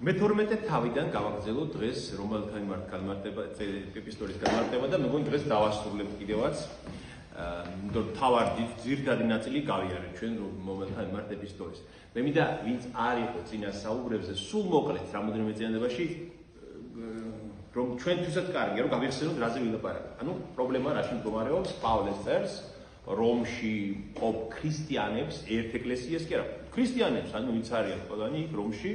მე-12 თავიდან გავაგრძელოთ დღეს რომელთა მიმართ განმარტება, ეპისტოლის განმარტება და მეგონი დღეს დავასრულებთ კიდევაც. თავარ ძირითადი ნაწილი გავიარეთ ჩვენ რომელთა მიმართ ეპისტოლის. მე მინდა ვინც არ იყო წინა საუბრებზე, სულ მოკლედ რამოდენიმე წინადობაში რომ ჩვენთვისაც კარგია რომ გავიხსენოთ რაზე ვილაპარაკებთ. ანუ პრობლემა რაში მდგომარეობს? პავლეს წერს რომში ყოფ ქრისტიანებს, ერთ ეკლესიას კი არა, ქრისტიანებს, ანუ ვინც არიან ყველანი იქ რომში,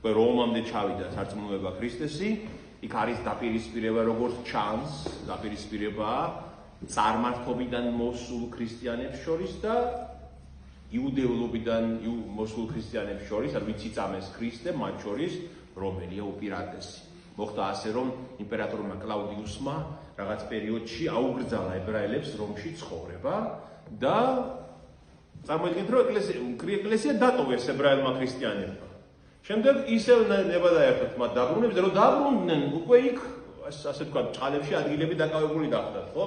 რომამდე ჩავიდა სარწმუნოება ქრისტესი, იქ არის დაპირისპირება როგორც ჩანს, დაპირისპირებაა წარმართობიდან მოსულ ქრისტიანებს შორის და იუდეულობიდან მოსულ ქრისტიანებს შორის, ანუ ვინც იწამეს ქრისტე, მათ შორის რომელია უპირატესი. მოხდა ასე, რომ იმპერატორმა კლაუდიუსმა რაღაც პერიოდში აუგრძალა ებრაელებს რომში ცხოვრება და წარმოიდგინეთ, რომ ეკლესია დატოვეს ებრაელმა ქრისტიანებმა. შემდეგ ისევ ნებადაერთოდ მათ დაბრუნებს, რომ დაბრუნდნენ უკვე იქ, ასე ვთქვათ, წყალებში ადგილები დაკავებული გახდათ, ხო?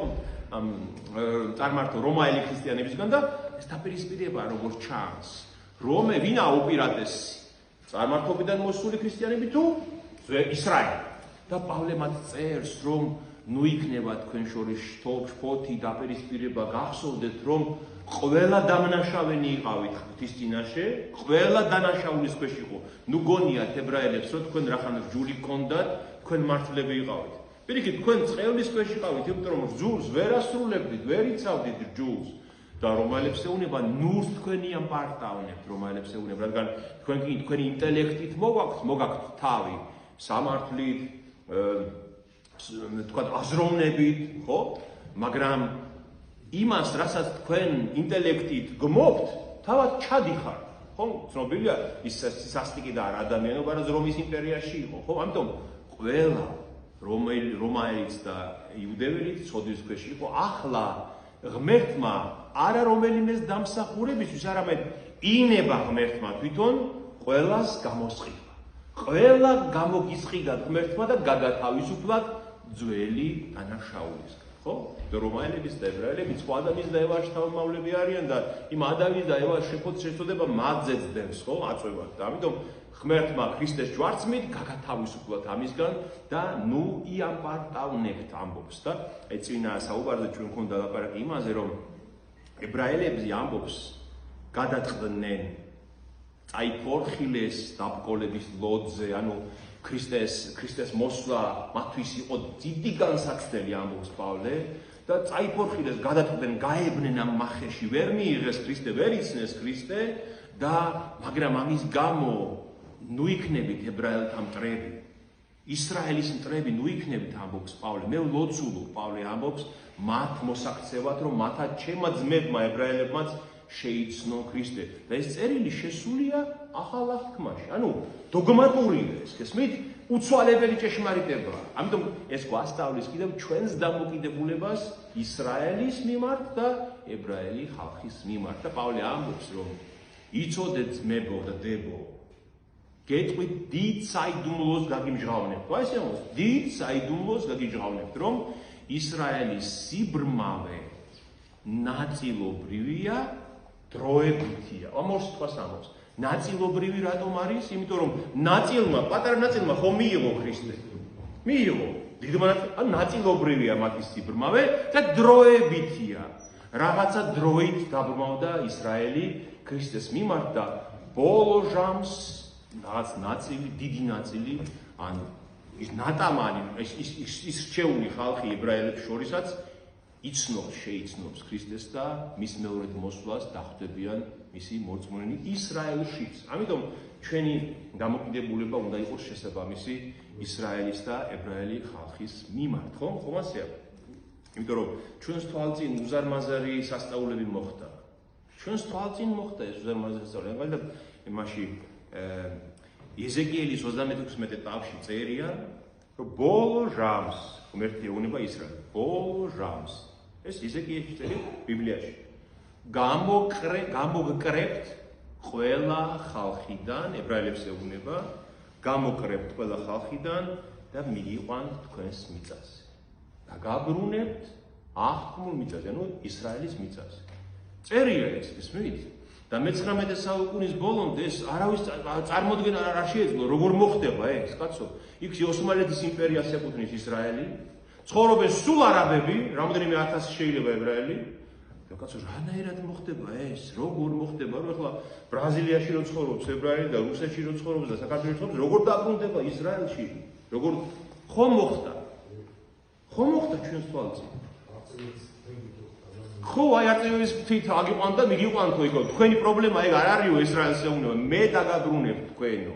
წარმართო რომაელი ქრისტიანებისგან და ეს დაპირისპირება როგორც ჩანს. ვინა უპირატესი? წარმართობიდან მოსული ქრისტიანები თუ ისრაელი? და პავლე მათ წერს, რომ ნუ იქნება თქვენ შორის შფოთი, დაპირისპირება, გახსოვდეთ, რომ ყველა დამნაშავენი იყავით ღვთის წინაშე, ყველა დანაშაულის ქვეშ იყო. ნუ გონიათ ებრაელებს, რომ თქვენ რახან რჯული გქონდათ, თქვენ მართლები იყავით. პირიქით, თქვენ წყევლის ქვეშ იყავით, იმიტომ რომ რჯულს ვერ ასრულებდით, ვერ იცავდით რჯულს. და რომაელებს ეუნება, ნურს თქვენი ამპარტავნებთ, რომაელებს ეუნება, რადგან თქვენი ინტელექტით მოგაქვთ თავი, სამართლით, თქვათ აზროვნებით, ხო? მაგრამ იმას, რასაც თქვენ ინტელექტით გმობთ, თავად ჩადიხართ, ხო? ცნობილია ის სასტიკი და ადამიანობა, რაც რომის იმპერიაში იყო, ხო? ამიტომ ყველა რომაელიც და იუდეველიც ცოდვის ქვეშ იყო. ახლა ღმერთმა არა რომელიმეს დამსახურებისთვის, არამედ ინება ღმერთმა თვითონ ყველას გამოსყიდა. ყველა გამოგისყიდა ღმერთმა და გაგათავისუფლად ძველი დანაშაულისგან, ხო? რომაელებიც და ებრაელები სხვა ადამიანის და ევას შთამომავლები არიან და იმ ადამიანის და ევას შეწოდება მათზე ძდებს, ხო? აწვევად. და ამიტომ ღმერთმა ქრისტეს ჯვარცმით გაგათავისუფლად ამისგან და ნუ იამპარტავნებთ ამბობს და წინა საუბარზე ჩვენ გვქონდა ლაპარაკი იმაზე, რომ ებრაელები ამბობს გადატყდნენ წაიფორხილეს დაბკოლების ლოდზე, ანუ ქრისტეს მოსვლა მათთვის იყო დიდი განსაცდელი ამბობს პავლე და წაიფორხილეს, გადატყდნენ, გაებნენ ამ მახეში, ვერ მიიღეს ქრისტე, ვერ იცნეს ქრისტე და მაგრამ ამის გამო ნუ იქნებით ებრაელთა მტრები, ისრაელის მტრები ნუ იქნებით ამბობს პავლე. მე ვლოცულობ, პავლე ამბობს, მათ მოსაქცევად, რომ მათაც ჩემმა ძმებმა ებრაელებმაც შეიცნო ქრისტე. და ეს წერილი შესულია ახალ აღთქმაში. ანუ დოგმატურია ეს, გესმით? უცვალებელი ჭეშმარიტებაა. ამიტომ ეს გვასწავლის კიდევ ჩვენს დამოკიდებულებას ისრაელის მიმართ და ებრაელი ხალხის მიმართ. და პავლე ამბობს, რომ იცოდეთ ძმებო და დებო, გეტყვით დიდ საიდუმლოს გაგიმჟღავნებთ. ეს ამბობს, დიდ საიდუმლოს გაგიმჟღავნებთ, რომ ისრაელის სიბრმავე ნაწილობრივია, დროებითია. ამორს თქვას ამბობს. ნაწილობრივი რატომ არის? იმიტომ რომ პატარა ნაწილმა ხო მიიღო ქრისტე. მიიღო. დიდმა ნაწილობრივია მათი სიბრმავე და დროებითია. რაღაცა დროით დაბრმავდა ისრაელი ქრისტეს მიმართ და ბოლო ჟამს რაღაც ნაწილი, დიდი ნაწილი, ანუ ის ნატამანი, ის რჩეული ხალხი ებრაელებს შორისაც შეიცნობს ქრისტეს და მის მეორედ მოსვლას დახვდებიან მისი მორწმუნენი ისრაელშიც. ამიტომ ჩვენი დამოკიდებულება უნდა იყოს შესაბამისი ისრაელის და ებრაელი ხალხის მიმართ, ხო? ხომ ასეა? იმიტომ რომ ჩვენს თვალწინ უზარმაზარი სასწაულები მოხდა. ჩვენს თვალწინ მოხდა ეს უზარმაზარი სასწაულები. მაგალითად, იმაში ეზეკიელის 36 ტაბში წერია, რომ ბოლო ჟამს ღმერთი ეუბნება ისრაელს. ბოლო ჟამს. ეს ეზეკიელის წერია ბიბლიაში. გამოგკრებთ ყველა ხალხიდან, ებრაელებს ეუბნება, გამოგკრებთ ყველა ხალხიდან და მიიყვანთ თქვენს მიწაზე. და გაბრუნებთ აღთქმულ მიწაზე, ანუ ისრაელის მიწაზე. წერია ეს, გესმით? და მე-19 საუკუნის ბოლომდე ეს არავის წარმოდგენა არ შეეძლო, როგორ მოხდება ეს, კაცო. იქ ოსმალეთის იმპერიას ეკუთვნის ისრაელი, ცხოვრობენ სულ არაბები, რამდენიმე ათასი შეიძლება ებრაელი. და კაცო, რანაირად მოხდება ეს? როგორ მოხდება, რომ ახლა ბრაზილიაში რო ცხოვრობს ებრაელი და რუსეთში რო ცხოვრობს და საქართველოში ცხოვრობს, როგორ დაბრუნდება ისრაელში? როგორ ხომ მოხდა? ხომ მოხდა ჩვენს თვალწინ? ხო, აი არწივების თვით აგიყვანთ და მიგიყვანთო იქო. თქვენი პრობლემა ეგ არ არისო ისრაელს ეუბნება, მე დაგაბრუნებ თქვენო.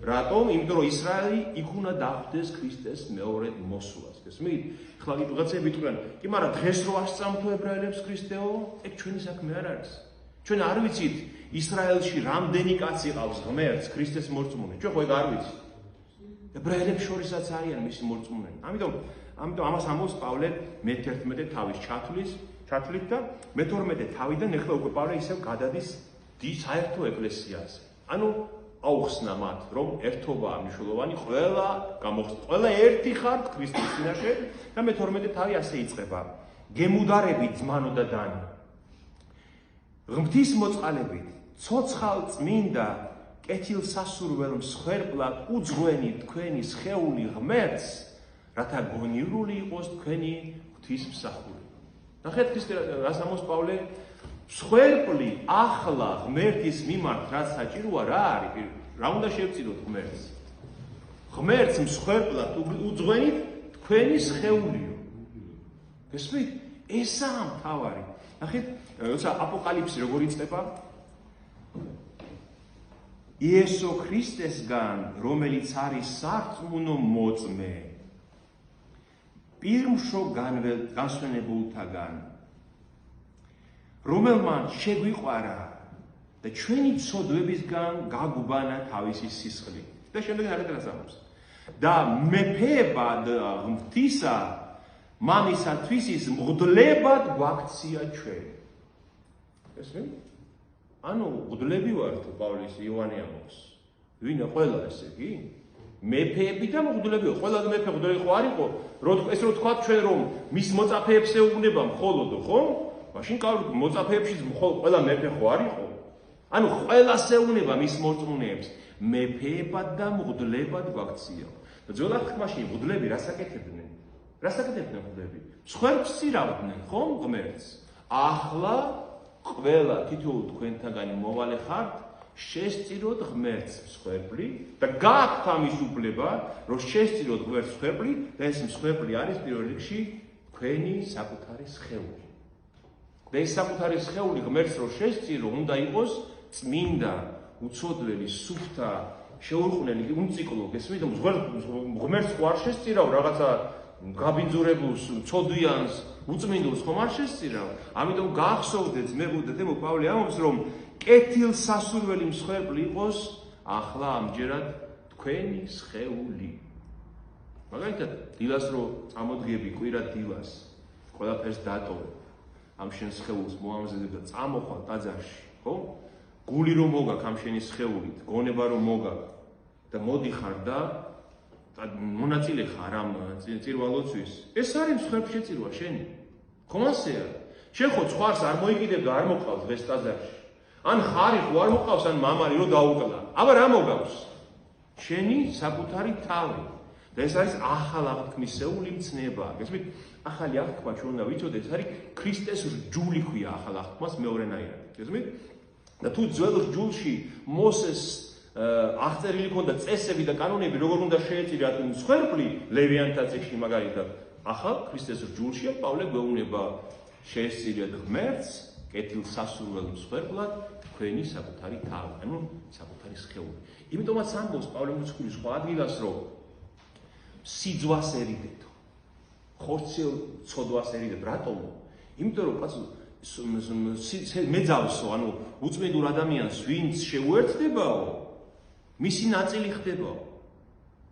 რატომ? იმიტომ რომ ისრაელი იქ უნდა დახვდეს ქრისტეს მეორედ მოსვლას. გესმით? ხლა ვიღაცები იტყვიან, კი, მაგრამ დღეს რო ასწამთო ებრაელებს ქრისტეო, ეგ ჩვენი საქმე არ არის. ჩვენ არ ვიცით ისრაელში რამდენი კაცი ყავს ღმერთს ქრისტეს მორწმუნე. ჩვენ ხო ეგ არ ვიცით. ებრაელებს შორისაც არიან მისი მორწმუნენი. ამიტომ ამას ამბობს პავლე მე-11 თავის ჩათვლით და მე-12 თავიდან ეხლა უკვე პავლე ისევ გადადის საერთო ეკლესიაზე. ანუ აუხსნა მათ, რომ ერთობაა მნიშვნელოვანი, ყველა ერთი ხართ ქრისტეს წინაშე და მე-12 თავი ასე იწყება. გემუდარებით ძმანო და დანი. ღმრთის მოწყალებით, ცოცხალ წმინდა კეთილსასურველ მსხვერპლად უძღვენი თქვენი სხეული ღმერთს, რათა გონივრული იყოს თქვენი ღვთისმსახურება. ნახეთ ქრისტე რას ამბობს პავლე? მსხვერპლი ახლა ღმერთის მიმართ რაც საჭიროა რა არის? რა უნდა შევწიროთ ღმერთს? ღმერთს მსხვერპლად უძღვენით თქვენი სხეულიო. გესმით? ესაა მთავარი. ნახეთ, როცა აპოკალიფსი როგორ იწყება? იესო ქრისტესგან, რომელიც არის სარწმუნო მოწმე, პირმშო განსვენებულთაგან, რომელმან შეგვიყვარა და ჩვენი ცოდვებისგან გაგუბანა თავისი სისხლი. და შემდეგ ნახეთ რას ამბობს. და მეფეებად ღმრთისა მამისათვის ის მღვდლებად გვაქცია ჩვენ. ესმე? ანუ მღვდლები ვართ პავლეს იოანე ამბობს. ვინა ყველა ესე კი? მეფეები და მღვდლები. ყველა მეფე მღვდლები ხო არ იყო? ეს რო თქვა ჩვენ რომ მის მოწაფეებს ეუბნება მხოლოდო, ხო? მაშინ მოწაფეებშიც ყველა მეფე ხო არ იყო? ანუ ყველას ეუბნება მის მორწმუნეებს. მეფეებად და მღვდლებად გვაქცია. და ძველ აღთქმაში მღვდლები რას აკეთებდნენ? რას აკეთებდნენ მღვდლები? მსხვერპლს ცირავდნენ, ხო, ღმერთს? ახლა ყველა თითოეულ თქვენთაგანი მოვალე ხართ, შესწიროთ ღმერთს მსხვერპლი და გააქვთ ამის უფლება, რომ შესწიროთ ღმერთს მსხვერპლი და ეს მსხვერპლი არის პირველ რიგში თქვენი საკუთარი სხეული. და ეს საკუთარი სხეული ღმერთს რო შესწირო, უნდა იყოს წმინდა, უცოდველი, სუფთა, შეურყვნელი, უმციკლო, გესმით? ღმერთს ხო არ შესწირავ რაღაცა გაბინძურებულს, ცოდვიანს, უწმინდულს ხომ არ შესწირავ? ამიტომ გაახსოვდეთ მე პავლე ამბობს, რომ კეთილსასურველი მსხვერპლი იყოს ახლა ამჯერად თქვენი სხეული. მაგალითად, დილას რო წამოდგები კვირა დილას, ყველაფერს დატოვებ, ამ შენ სხეულს მოამზადებ და წამოხვალ ტაძარში, ხო? გული რომ მოგაქვს ამ შენი სხეულით, გონება რომ მოგაქვს და მოდიხარ და მონაწილე ხარ ამ წირვალოცვის. ეს არის მსხვერპლშეწირვა შენი. ხომ ასეა? შენ ხო ცხვარს არ მოიკიდებ და არ მოყავს დღეს ტაძარში. ან ხარი ხო არ მოყავს, ან მამარი რო დაუკლა. აბა რა მოგავს? შენი საკუთარი თავი. და ეს არის ახალ აღთქმისეული მცნება. გესმით? ახალი აღთქმა ჩვენ უნდა ვიცოდეთ, ეს არის ქრისტეს რჯული ქვია ახალ აღთქმას მეორენაირად. გესმით? და თუ ძველ რჯულში მოსეს აღწერილი ქონდა წესები და კანონები, როგორ უნდა შეეწირათ მსხვერპლი ლევიანთა წიგნში მაგალითად. ახალ ქრისტეს რჯულშია პავლე გვეუბნება შეესწირეთ ღმერთს კეთილსასურველ მსხვერპლად თქვენი საკუთარი თავი, ანუ საკუთარი სხეული. იმიტომაც ამბობს პავლე მოციქული სხვა ადგილას, რომ სიძვას ერიდეთო, ხორცელ ცოდვას ერიდეთ. რატომ? იმიტომ რომ კაცო მეძავსო, ანუ უწმინდურ ადამიანს ვინც შეუერთდებაო, მისი ნაწილი ხდებაო.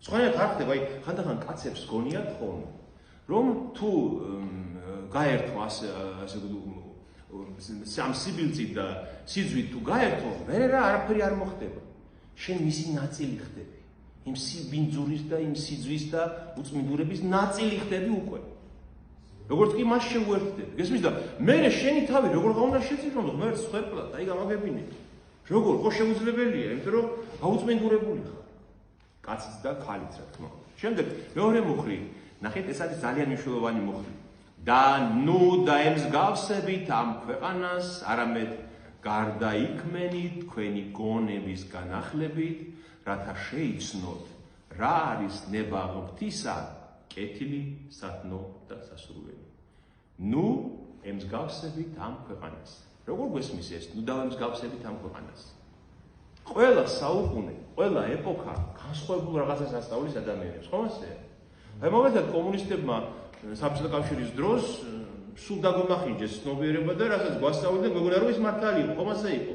სხვანაირად არ ხდება, აი ხანდახან კაცებს გონიათ ხოლმე, რომ თუ გაერთო ასე სამ სიბილწით და სიძვით თუ გაერთო, ვერ არაფერი არ მოხდება. შენ მისი ნაწილი ხდები. იმ სიბინძურის და იმ სიძვის და უწმინდურების ნაწილი ხდები უკვე. როგორც კი მას შეუერთდები. გესმის და მე შენი თავი როგორ უნდა შეწირვო ღმერთს ხვერპლად, აი გამაგებინე. როგორ ხო შეუძლებელია, იმიტომ რომ აუწმენდურებული ხარ. კაციც და ქალიც რა თქმა უნდა. შემდეგ მეორე მუხლი, ნახეთ ეს არის ძალიან მნიშვნელოვანი მუხლი. და ნუ დაემსგავსებით ამ ქვეყანას, არამედ გარდაიქმენით თქვენი გონების განახლებით, რათა შეიცნოთ რა არის ნება ღვთისა, კეთილი, სათნო და სასურველი. ნუ ემსგავსებით ამ ქვეყანას. როგორ გვესმის ეს? ნუ დავემსგავსებით ამ ქვეყანას. ყველა საუკუნე, ყველა ეპოქა განსხვავებულ რაღაცას ასწავლის ადამიანებს, ხო მასეა? აი მოგეცათ კომუნისტებმა საბჭოთა კავშირის დროს სულ დაგონახინჯეს ცნობიერება და რასაც გვასწავლდნენ, მეგონა რომ ის მართალი იყო, ხო მასე იყო.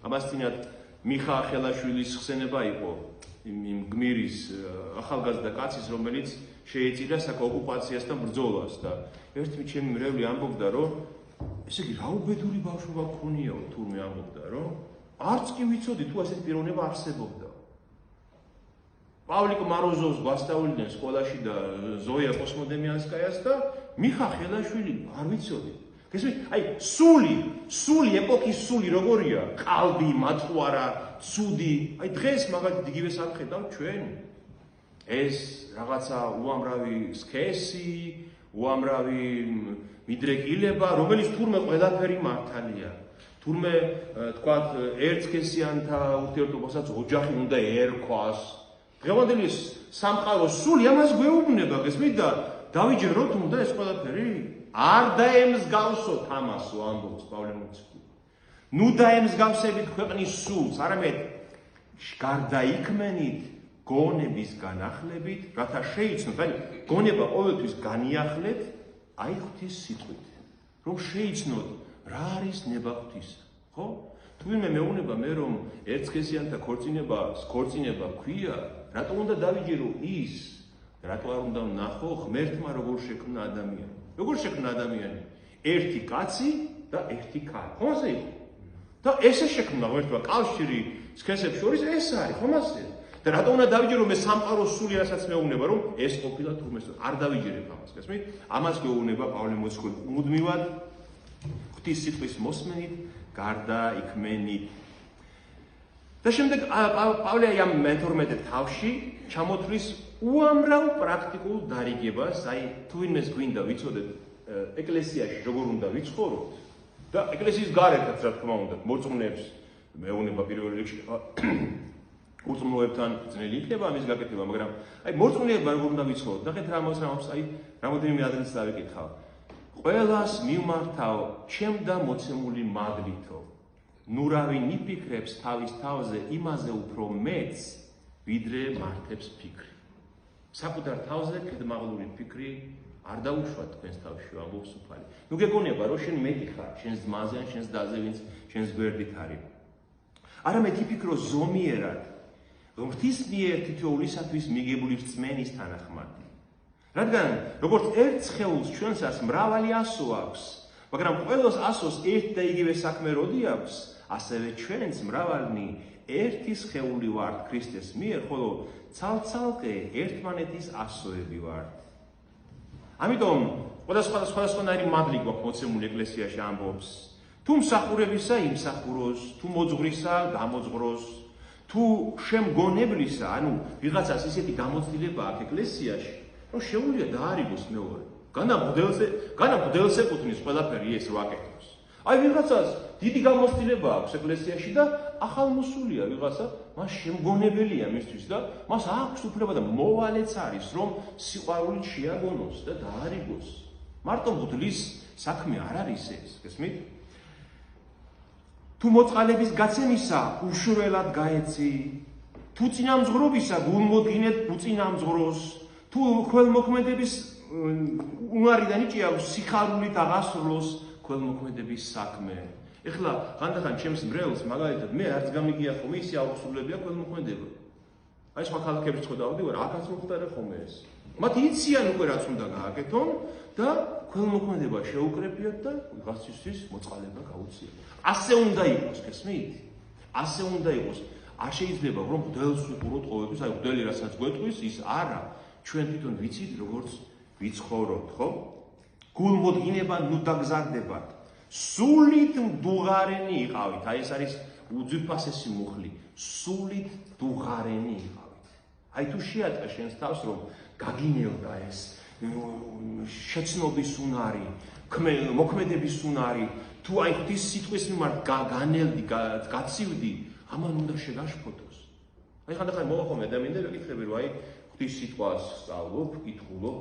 ამას წინათ მიხა ახელაშვილის ხსენება იყო, იმ გმირის ახალგაზრდა კაცის, რომელიც შეეწირა ოკუპაციასთან ბრძოლას და ერთი ჩემი მრევლი ამბობდა, რომ ესე იგი რა უბედური ბავშვობა გქონიაო, თურმე ამბობდა, რომ არც კი ვიცოდი თუ ასეთი პიროვნება არსებობდა. პავლიკ მაროზოვს გვასწავლიდნენ სკოლაში და ზოია კოსმოდემიანსკაიას და მიხა ხელაშვილი არ ვიცოდი. გესმით? აი სული ეპოქის სული როგორია? ყალბი, მათხვარა, ცუდი. აი დღეს მაგალითად იგივეს არ ხედავთ ჩვენ. ეს რაღაცა უამრავი სქესი, უამრავი მიდრეკილება, რომელიც თურმე ყველაფერი მართალია. თურმე თქვათ ერთსქესიანთა ურთიერთობასაც ოჯახი უნდა ერქვას. დღევანდელი სამყარო სული ამას გვეუბნება, გესმით და დავიჯეროთ უნდა ეს ყველაფერი? არ დაემსგავსოთ ამასო ამბობს პავლე მოციქული. ნუ დაემსგავსებით ქვეყნის სულს, არამედ გარდაიქმენით გონების განახლებით, რათა შეიცნოთ, აი გონება ყოველთვის განიახლეთ, აი ღვთის სიტყვით, რომ შეიცნოთ რა არის ნება ღვთისა, ხო? თუ ვინმე მეუნება მე რომ ერთსქესიანთა ქორწინება ქვია, რატო უნდა დავიჯერო ის, რატო არ უნდა ვნახო ღმერთმა როგორ შექმნა ადამიანი? როგორ შექმნა ადამიანი? ერთი კაცი და ერთი ქალი, ხო ასე იყო? და ესე შექმნა ღმერთმა კავშირი სქესებს შორის ეს არის, ხო ასე? და რატო უნდა დავიჯერო მე სამყაროს სული, რასაც მეუნება, რომ ეს ყოფილა თურმე არ დავიჯერებ ამას, გესმით? ამას გვეუბნება პავლე მოციქული მუდმივად ღვთის სიტყვის მოსმენით, გარდაიქმენით. და შემდეგ პავლე ამ მე-12 თავში ჩამოთვლის უამრავ პრაქტიკულ დარიგებას, აი თუ ვინმეს გვინდა ვიცოდეთ ეკლესიაში როგორ უნდა ვიცხოვროთ და ეკლესიის გარეთაც რა თქმა უნდა მორწმუნეებს მეუნება პირველ რიგში მორწმუნეებთან ძნელი იქნება ამის გაკეთება, მაგრამ აი მორწმუნეებმა როგორ უნდა ვიცხოვროთ? ნახეთ რა მოსამობს, აი რამოდენიმე ადრეც დავიკითხავ. ყველას მიმართავ ჩემ და მოცემული მადლითო. ნუ რავინ იფიქრებს თავის თავზე იმაზე უფრო მეც, ვიდრე მართებს ფიქრი. საკუთარ თავზე კეთმაღლური ფიქრი არ დაუშვა თქვენს თავში, ამბობს უფალი. ნუ გეგონება რომ შენ მეტი ხარ, შენს ძმაზე ან შენს დაზე, ვინც შენს გვერდით არის. არამედ იფიქრო ზომიერად, ღვთის მიერ თითოეულისათვის მიგებული რწმენის თანახმად. რადგან როგორც ერთ სხეულს ჩვენსაც მრავალი ასო აქვს, მაგრამ ყველას ასოს ერთ და იგივე საქმე როდი აქვს, ასევე ჩვენც მრავალნი ერთი სხეული ვართ ქრისტეს მიერ, ხოლო ცალ-ცალკე ერთმანეთის ასოები ვართ. ამიტომ სხვადასხვანაირი მადლი გვაქვს მოცემული ეკლესიაში ამბობს. თუ მსახურებისა იმსახუროს, თუ მოძღვრისა გამოძღვროს, თუ შემგონებლისა, ანუ ვიღაცას ისეთი გამოცდილება აქვს ეკლესიაში, რომ შეუძლია დაარიგოს მეორე. განა მღვდელს ეკუთვნის ყველაფერი ეს რო აკეთებს. აი ვიღაცას დიდი გამოცდილება აქვს ეკლესიაში და ახალმოსულია ვიღაცა, მას შემგონებელია მისთვის და მას აქვს უფლება და მოვალეც არის, რომ სიყვარულით შეაგონოს და დაარიგოს. მარტო მღვდლის საქმე არ არის ეს, გესმით? თუ მოწყალების გაცემისა უშველად გაეცი, თუ წინამძღვრობისა გულმოდგინედ უწინამძღვროს, თუ ხველმოქმედების უნარიდან იჭიავს სიხარულით აღასრულოს ხველმოქმედების საქმე. ეხლა ხანდახან ჩემს მრევლს მაგალითად მე არც გამიგია ხოლმე ისი აუხსულებია ხველმოქმედება. აი სხვა ქალაქებში ხო დავდივარ, აქაც მოხდარა ხოლმე ეს. მათ იციან უკვე რაც უნდა გააკეთონ და ხველმოქმედება შეუკრებიათ და ვიღაცისთვის მოწყალება გაუწიათ. ასე უნდა იყოს, გესმით? ასე უნდა იყოს. არ შეიძლება რომ მღვდელს უყუროთ ყოველთვის, აი მღვდელი რასაც გვეტყვის, ის არა. ჩვენ თვითონ ვიცით როგორც ვიცხოვრობთ, ხო? გულმოდგინება ნუ დაგზარდებათ. სულით მდუღარენი იყავით. აი ეს არის უძვირფასესი მუხლი. სულით მდუღარენი იყავით. აი თუ შეატყე შენს თავს რომ გაგინელდა ეს შეცნობის უნარი, მოქმედების უნარი, თუ აი ღვთის სიტყვის მიმართ განელდი, გაცივდი, ამან უნდა შეგაშფოთოს. აი ხანდახან მოვახომ ადამიანს და ვეკითხები რომ აი ღვთის სიტყვას სწავლობ, კითხულობ,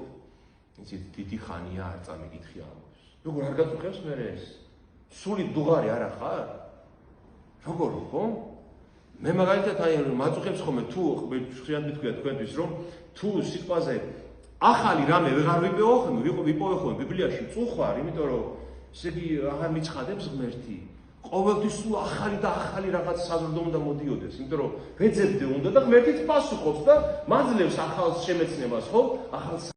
იცით დიდი ხანია არ წამიკითხი ამას. როგორ არ გაწუხებს მე ეს? სული დუღარი არა ხარ? როგორ ხო? მე მაგალითად აი მაწუხებს ხოლმე თუ ხშირად მithქვია თქვენთვის რომ თუ სიტყვაზე ახალი რამე ვეღარ ვიპოვე ხოლმე ბიბლიაში წუხვარ, იმიტომ რომ ესე იგი აღარ მიცხადებს ღმერთი. ყოველთვის სულ ახალი და ახალი რაღაც საზრდო უნდა მოდიოდეს, იმიტომ რომ ვეძებდე უნდა და ღმერთიც პასუხობს და მაძლევს ახალ შემეცნებას, ხო? ახალ